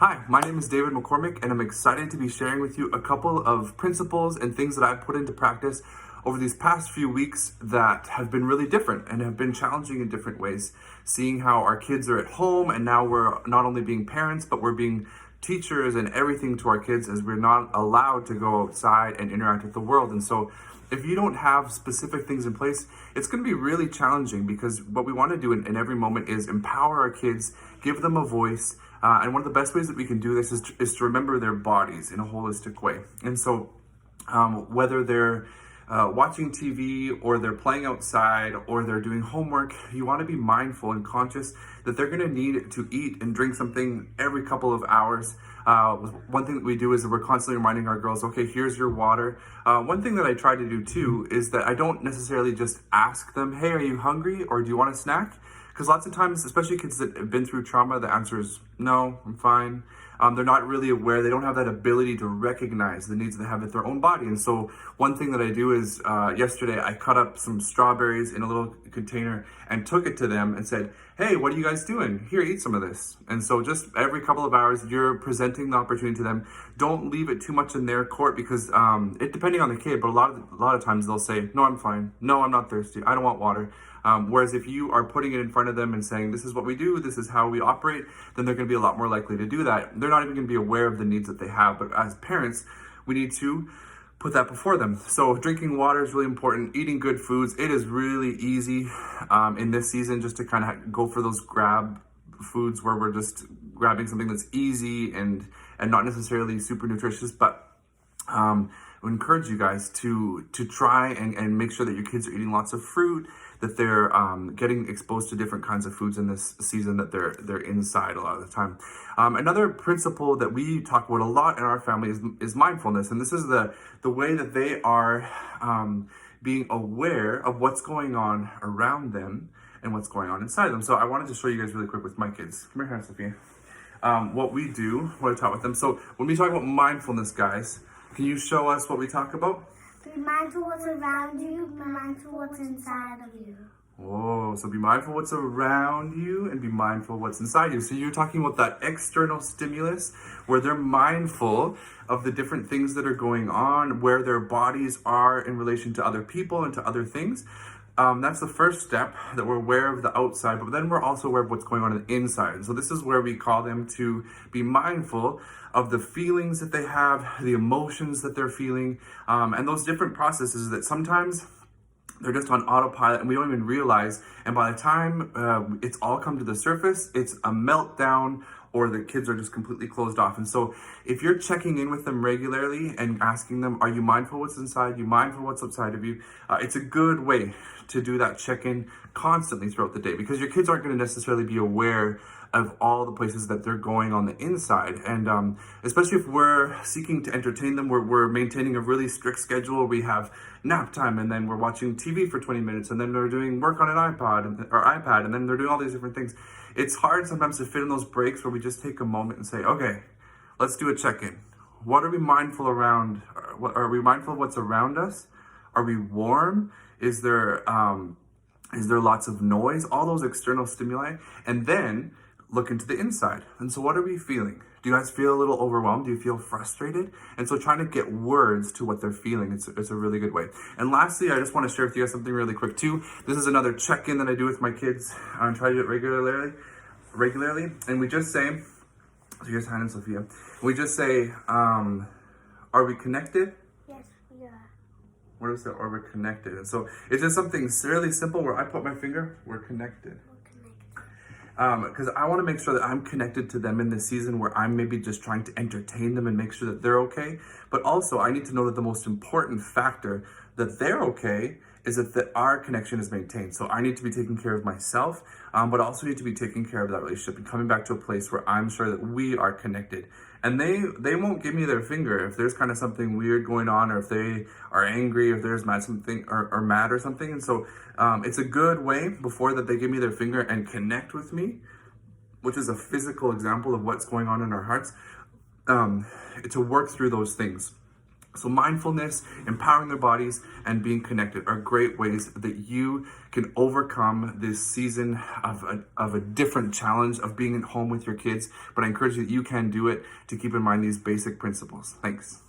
Hi, my name is David McCormick, and I'm excited to be sharing with you a couple of principles and things that I've put into practice over these past few weeks that have been really different and have been challenging in different ways. Seeing how our kids are at home, and now we're not only being parents, but we're being teachers and everything to our kids as we're not allowed to go outside and interact with the world. And so if you don't have specific things in place, it's going to be really challenging, because what we want to do in every moment is empower our kids, give them a voice. And one of the best ways that we can do this is to remember their bodies in a holistic way. And so whether they're watching TV or they're playing outside or they're doing homework, you want to be mindful and conscious that they're going to need to eat and drink something every couple of hours. One thing that we do is that we're constantly reminding our girls, okay, here's your water. One thing that I try to do too is that I don't necessarily just ask them, hey, are you hungry or do you want a snack? Because lots of times, especially kids that have been through trauma, the answer is no, I'm fine. They're not really aware. They don't have that ability to recognize the needs they have with their own body. And so one thing that I do is yesterday I cut up some strawberries in a little container and took it to them and said, hey, what are you guys doing? Here, eat some of this. And so just every couple of hours, you're presenting the opportunity to them. Don't leave it too much in their court, because it depending on the kid, but a lot of times they'll say, no, I'm fine. No, I'm not thirsty. I don't want water. Whereas if you are putting it in front of them and saying, this is what we do, this is how we operate, then they're going to be a lot more likely to do that. They're not even going to be aware of the needs that they have. But as parents, we need to put that before them. So drinking water is really important. Eating good foods. It is really easy in this season just to kind of go for those grab foods where we're just grabbing something that's easy and not necessarily super nutritious, but I would encourage you guys to try and make sure that your kids are eating lots of fruit, that they're getting exposed to different kinds of foods in this season, that they're inside a lot of the time. Another principle that we talk about a lot in our family is mindfulness, and this is the way that they are being aware of what's going on around them and what's going on inside them. So I wanted to show you guys really quick with my kids. Come here, Sophia. What we do, what I taught with them. So when we talk about mindfulness, guys, can you show us what we talk about? Be mindful what's around you, be mindful what's inside of you. Oh, so be mindful what's around you and be mindful what's inside you. So you're talking about that external stimulus where they're mindful of the different things that are going on, where their bodies are in relation to other people and to other things. That's the first step, that we're aware of the outside, but then we're also aware of what's going on the inside. And so this is where we call them to be mindful of the feelings that they have, the emotions that they're feeling, and those different processes that sometimes they're just on autopilot and we don't even realize. And by the time it's all come to the surface, it's a meltdown, or the kids are just completely closed off. And so if you're checking in with them regularly and asking them, are you mindful what's inside you, mindful what's outside of you, it's a good way to do that check-in constantly throughout the day, because your kids aren't going to necessarily be aware of all the places that they're going on the inside. And especially if we're seeking to entertain them, we're maintaining a really strict schedule. We have nap time, and then we're watching TV for 20 minutes, and then they're doing work on an iPad, and then they're doing all these different things. It's hard sometimes to fit in those breaks where we just take a moment and say, okay, let's do a check-in. What are we mindful around? Are we mindful of what's around us? Are we warm? Is there lots of noise? All those external stimuli. And then look into the inside. And so what are we feeling? Do you guys feel a little overwhelmed? Do you feel frustrated? And so trying to get words to what they're feeling, it's a really good way. And lastly, I just want to share with you guys something really quick too. This is another check-in that I do with my kids. I try to do it regularly. And we just say, so here's Hannah and Sophia. We just say, are we connected? Yes, we are. What do we say? Are we connected? And so it's just something really simple where I put my finger, we're connected. Because I want to make sure that I'm connected to them in this season where I'm maybe just trying to entertain them and make sure that they're okay. But also I need to know that the most important factor that they're okay is that our connection is maintained. So I need to be taking care of myself, but also need to be taking care of that relationship and coming back to a place where I'm sure that we are connected. And they won't give me their finger if there's kind of something weird going on, or if they are angry, if there's mad something or mad or something. And so it's a good way before that they give me their finger and connect with me, which is a physical example of what's going on in our hearts, to work through those things. So mindfulness, empowering their bodies, and being connected are great ways that you can overcome this season of a different challenge of being at home with your kids. But I encourage you that you can do it, to keep in mind these basic principles. Thanks.